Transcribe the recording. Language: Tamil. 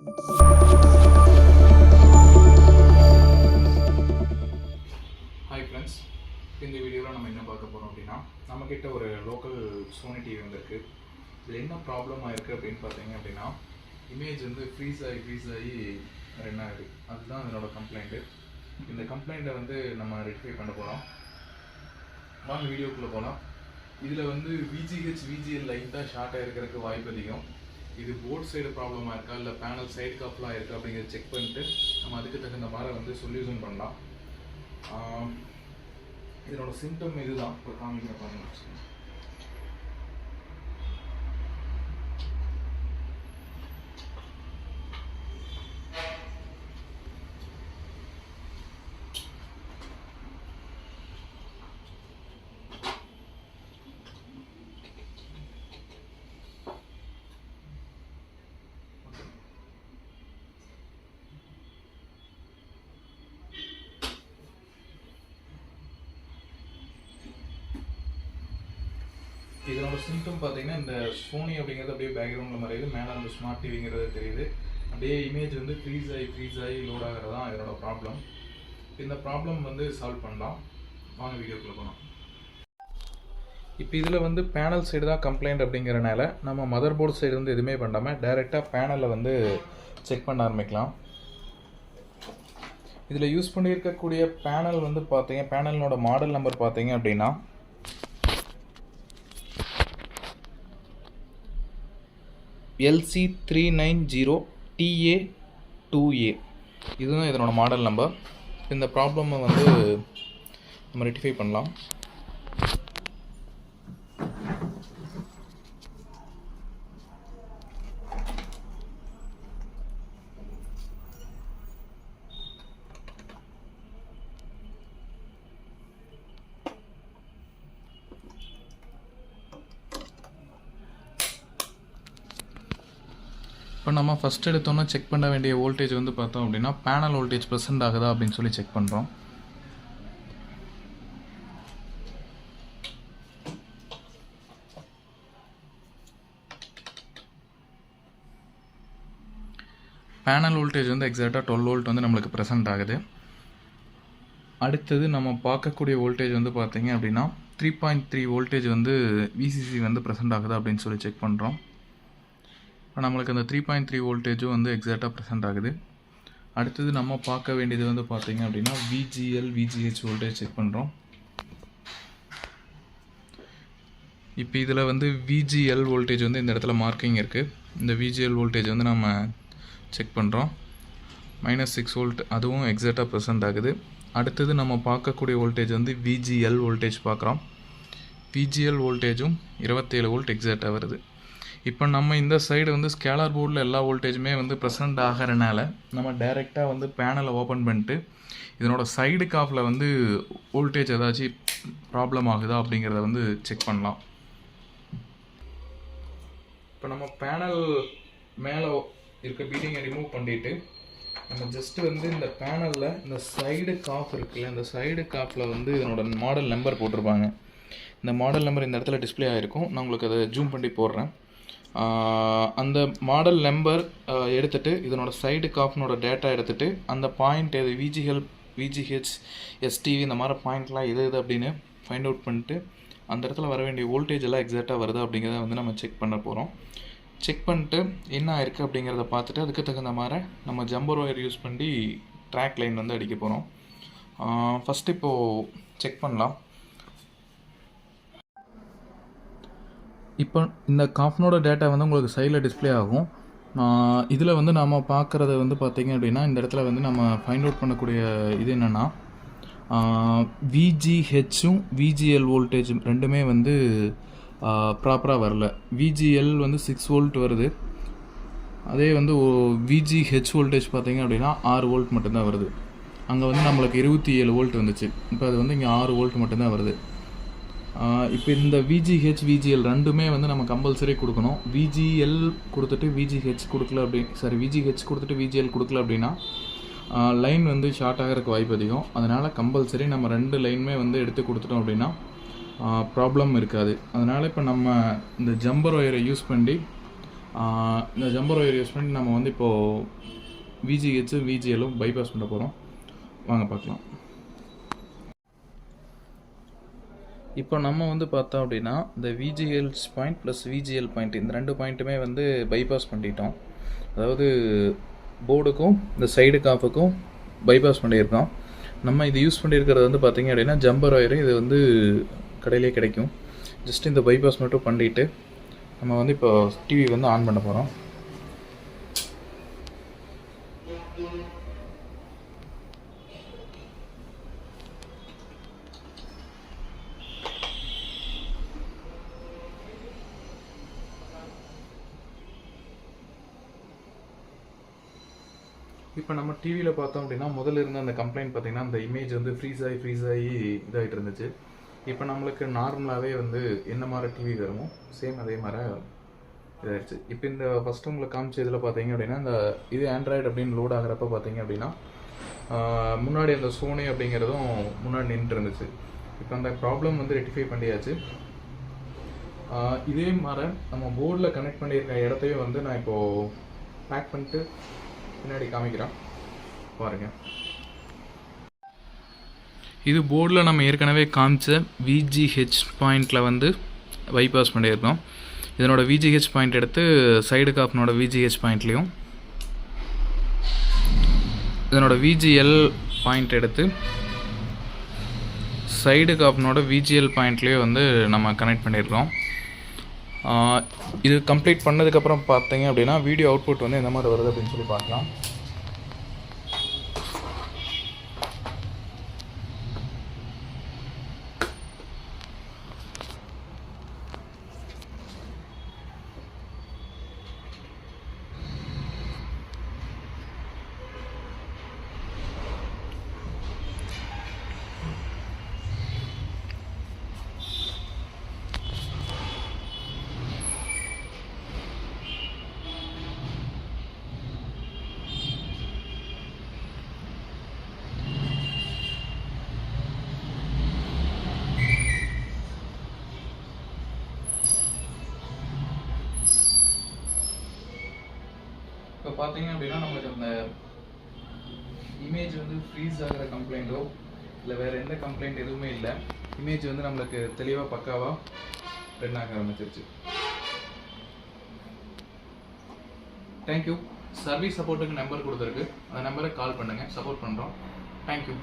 ஹாய் ஃப்ரெண்ட்ஸ், இந்த வீடியோவில் நம்ம என்ன பார்க்க போகிறோம் அப்படின்னா, நம்மக்கிட்ட ஒரு லோக்கல் சோனி டிவி வந்திருக்கு. இதில் என்ன ப்ராப்ளம் ஆயிருக்கு அப்படின்னு பார்த்தீங்க அப்படின்னா, இமேஜ் வந்து ஃப்ரீஸ் ஆகி ரன் ஆகுது. அதுதான் இதனோட கம்ப்ளைண்ட்டு. இந்த கம்ப்ளைண்ட்டை வந்து நம்ம ரெக்டிஃபை பண்ண போகிறோம். வாங்க வீடியோக்குள்ளே போகலாம். இதில் வந்து VGL லைன் தான் ஷார்ட் ஆகிருக்கிறதுக்கு வாய்ப்பு அதிகம். இது போர்ட் சைடு ப்ராப்ளமாக இருக்கா இல்லை பேனல் சைடு காஃப்லாம் இருக்கா அப்படிங்கிறத செக் பண்ணிட்டு நம்ம அதுக்கு தகுந்த மாதிரி வந்து சொல்யூஷன் பண்ணலாம். இதனோட சிம்டம் இதுதான். இப்போ காமிக்க பாருங்க. இதனோட சிம்டம் பார்த்தீங்கன்னா, இந்த சோனி அப்படிங்கிறது அப்படியே பேக்ரவுண்டில் மறையுது, மேலே அந்த ஸ்மார்ட் டிவிங்கிறது தெரியுது. அப்படியே இமேஜ் வந்து ஃப்ரீஸ் ஆகி லோட் ஆகிறது தான் இதனோட ப்ராப்ளம். இந்த ப்ராப்ளம் வந்து சால்வ் பண்ணலாம். வாங்க வீடியோக்குள்ளே போகலாம். இப்போ இதில் வந்து பேனல் சைடு தான் கம்ப்ளைண்ட் அப்படிங்கிறனால நம்ம மதர் போர்டு சைடு வந்து எதுவுமே பண்ணாமல் டைரெக்டாக பேனலில் வந்து செக் பண்ண ஆரம்பிக்கலாம். இதில் யூஸ் பண்ணியிருக்கக்கூடிய பேனல் வந்து பார்த்தீங்க, பேனலோட மாடல் நம்பர் பார்த்தீங்க அப்படின்னா LC390TA2A. இதுதான் இதனோட மாடல் நம்பர். இந்த ப்ராப்ளமை வந்து நம்ம ரெக்டிஃபை பண்ணலாம். இப்போ நம்ம ஃபஸ்ட் எடுத்தோன்னா செக் பண்ண வேண்டிய வோல்டேஜ் வந்து பார்த்தோம் அப்படின்னா, பேனல் வோல்டேஜ் ப்ரெசென்ட் ஆகுதா அப்படின்னு சொல்லி செக் பண்ணுறோம். பேனல் வோல்டேஜ் வந்து எக்ஸாக்டாக 12 வோல்ட் வந்து நம்மளுக்கு ப்ரெசென்ட் ஆகுது. அடுத்தது நம்ம பார்க்கக்கூடிய வோல்டேஜ் வந்து பார்த்தீங்க அப்படின்னா 3.3 வோல்டேஜ் வந்து VCC வந்து ப்ரெசென்ட் ஆகுதா அப்படின்னு சொல்லி செக் பண்ணுறோம். இப்போ நம்மளுக்கு அந்த 3.3 வோல்டேஜும் வந்து எக்ஸாக்டாக ப்ரெசென்ட் ஆகுது. அடுத்தது நம்ம பார்க்க வேண்டியது வந்து பார்த்தீங்க அப்படின்னா VGH வோல்டேஜ் செக் பண்ணுறோம். இப்போ இதில் வந்து VGL வோல்டேஜ் வந்து இந்த இடத்துல மார்க்கிங் இருக்குது. இந்த VGL வோல்டேஜ் வந்து நம்ம செக் பண்ணுறோம். -6 வோல்ட், அதுவும் எக்ஸாக்டாக ப்ரெசென்ட் ஆகுது. அடுத்தது நம்ம பார்க்கக்கூடிய வோல்டேஜ் வந்து VGL வோல்டேஜ் பார்க்குறோம். VGL வோல்டேஜும் 27 வோல்ட் எக்ஸாக்டாக வருது. இப்போ நம்ம இந்த சைடு வந்து ஸ்கேலர் போர்டில் எல்லா வோல்டேஜுமே வந்து ப்ரெசென்ட் ஆகிறனால நம்ம டைரெக்டாக வந்து பேனலை ஓப்பன் பண்ணிட்டு இதனோட சைடு காஃபில் வந்து வோல்டேஜ் ஏதாச்சும் ப்ராப்ளம் ஆகுதா அப்படிங்கிறத வந்து செக் பண்ணலாம். இப்போ நம்ம பேனல் மேலே இருக்க பீடிங்கை ரிமூவ் பண்ணிவிட்டு நம்ம ஜஸ்ட்டு வந்து இந்த பேனலில் இந்த சைடு காஃப் இருக்குல்ல, இந்த சைடு காஃபில் வந்து இதனோட மாடல் நம்பர் போட்டிருப்பாங்க. இந்த மாடல் நம்பர் இந்த இடத்துல டிஸ்பிளே ஆகிருக்கும். நான் உங்களுக்கு அதை ஜூம் பண்ணி போடுறேன். அந்த மாடல் நம்பர் எடுத்துகிட்டு இதனோட சைடு காஃப்னோட டேட்டா எடுத்துகிட்டு அந்த பாயிண்ட் எது VGH STV இந்த மாதிரி பாயிண்ட்லாம் எது அப்படின்னு ஃபைண்ட் அவுட் பண்ணிட்டு அந்த இடத்துல வர வேண்டிய வோல்டேஜ் எல்லாம் எக்ஸாக்டாக வருது அப்படிங்கிறத வந்து நம்ம செக் பண்ண போகிறோம். செக் பண்ணிட்டு என்ன ஆயிருக்கு அப்படிங்கிறத பார்த்துட்டு அதுக்கு தகுந்த மாதிரி நம்ம ஜம்பர் ஒயர் யூஸ் பண்ணி ட்ராக் லைன் வந்து அடிக்க போகிறோம். ஃபஸ்ட்டு இப்போது செக் பண்ணலாம். இப்போ இந்த காஃப்னோட டேட்டா வந்து உங்களுக்கு சைடில் டிஸ்பிளே ஆகும். இதில் வந்து நம்ம பார்க்குறது வந்து பார்த்திங்க அப்படின்னா, இந்த இடத்துல வந்து நம்ம ஃபைண்ட் அவுட் பண்ணக்கூடிய இது என்னென்னா, VGHும் VGL வோல்டேஜ் ரெண்டுமே வந்து ப்ராப்பராக வரல. VGL வந்து 6 வோல்ட் வருது. அதே வந்து VGH வோல்டேஜ் பார்த்திங்க அப்படின்னா 6 வோல்ட் மட்டும்தான் வருது. அங்கே வந்து நம்மளுக்கு 27 வோல்ட் வந்துச்சு. இப்போ அது வந்து இங்கே 6 வோல்ட் மட்டும்தான் வருது. இப்போ இந்த VGL ரெண்டுமே வந்து நம்ம கம்பல்சரி கொடுக்கணும். VGL கொடுத்துட்டு VGH கொடுக்கல VGH கொடுத்துட்டு VGL கொடுக்கல அப்படின்னா லைன் வந்து ஷார்ட் ஆகிறதுக்கு வாய்ப்பு அதிகம். அதனால் கம்பல்சரி நம்ம 2 லைனுமே வந்து எடுத்து கொடுத்துட்டோம் அப்படின்னா ப்ராப்ளம் இருக்காது. அதனால் இப்போ நம்ம இந்த ஜம்பர் ஒயரை யூஸ் பண்ணி இந்த ஜம்பர் ஒயர் யூஸ் பண்ணி நம்ம வந்து இப்போது VGH VGLம் பைபாஸ் பண்ண போகிறோம். வாங்க பார்க்கலாம். இப்போ நம்ம வந்து பார்த்தோம் அப்படின்னா இந்த VGL point plus VGL point இந்த 2 பாயிண்ட்டுமே வந்து பைபாஸ் பண்ணிட்டோம். அதாவது போர்டுக்கும் இந்த சைடு காஃபுக்கும் பைபாஸ் பண்ணியிருக்கோம். நம்ம இது யூஸ் பண்ணியிருக்கிறது வந்து பார்த்திங்க அப்படின்னா ஜம்பர் ஒயரு. இது வந்து கடையிலே கிடைக்கும். ஜஸ்ட் இந்த பைபாஸ் மட்டும் பண்ணிவிட்டு நம்ம வந்து இப்போ டிவி வந்து ஆன் பண்ண போகிறோம். இப்போ நம்ம டிவியில் பார்த்தோம் அப்படின்னா முதல்ல இருந்த அந்த கம்ப்ளைண்ட் பார்த்திங்கன்னா அந்த இமேஜ் வந்து ஃப்ரீஸ் ஆகி இதாகிட்டு இருந்துச்சு. இப்போ நம்மளுக்கு நார்மலாகவே வந்து என்ன மாதிரி டிவி வருமோ சேம் அதே மாதிரி இதாகிடுச்சு. இப்போ இந்த ஃபஸ்ட்டு உங்களுக்கு காமிச்ச இதில் பார்த்தீங்க அப்படின்னா இந்த இது ஆண்ட்ராய்டு அப்படின்னு லோட் ஆகிறப்ப பார்த்தீங்க அப்படின்னா முன்னாடி அந்த சோனி அப்படிங்கிறதும் முன்னாடி நின்று இருந்துச்சு. இப்போ அந்த ப்ராப்ளம் வந்து ரெக்டிஃபை பண்ணியாச்சு. இதே மாதிரி நம்ம போர்டில் கனெக்ட் பண்ணியிருக்க இடத்தையும் வந்து நான் இப்போது பேக் பண்ணிட்டு பின்னாடி காமிக்கிறேன் பாருங்க. இது போர்டில் நம்ம ஏற்கனவே காமிச்ச VGH பாயிண்டில் வந்து பைபாஸ் பண்ணியிருக்கோம். இதனோட VGH பாயிண்ட் எடுத்து சைடு காஃப்னோட VGH பாயிண்ட்லேயும் இதனோட VGL பாயிண்ட் எடுத்து சைடு காஃப்னோட VGL பாயிண்ட்லேயும் வந்து நம்ம கனெக்ட் பண்ணியிருக்கோம். இது கம்ப்ளீட் பண்ணதுக்கப்புறம் பார்த்தீங்க அப்படின்னா வீடியோ அவுட்புட் வந்து எந்த மாதிரி வருது அப்படின்னு சொல்லி பார்க்கலாம். இப்போ பார்த்தீங்க அப்படின்னா நம்மளுக்கு அந்த இமேஜ் வந்து ஃப்ரீஸ் ஆகிற கம்ப்ளைண்ட்டோ இல்லை வேறு எந்த கம்ப்ளைண்ட் எதுவுமே இல்லை. இமேஜ் வந்து நம்மளுக்கு தெளிவாக பக்காவாக ரன் ஆக ஆரம்பிச்சிருச்சு. தேங்க்யூ. சர்வீஸ் சப்போர்ட்டுக்கு நம்பர் கொடுத்துருக்கு. அந்த நம்பரை கால் பண்ணுங்கள், சப்போர்ட் பண்ணுறோம். தேங்க்யூ.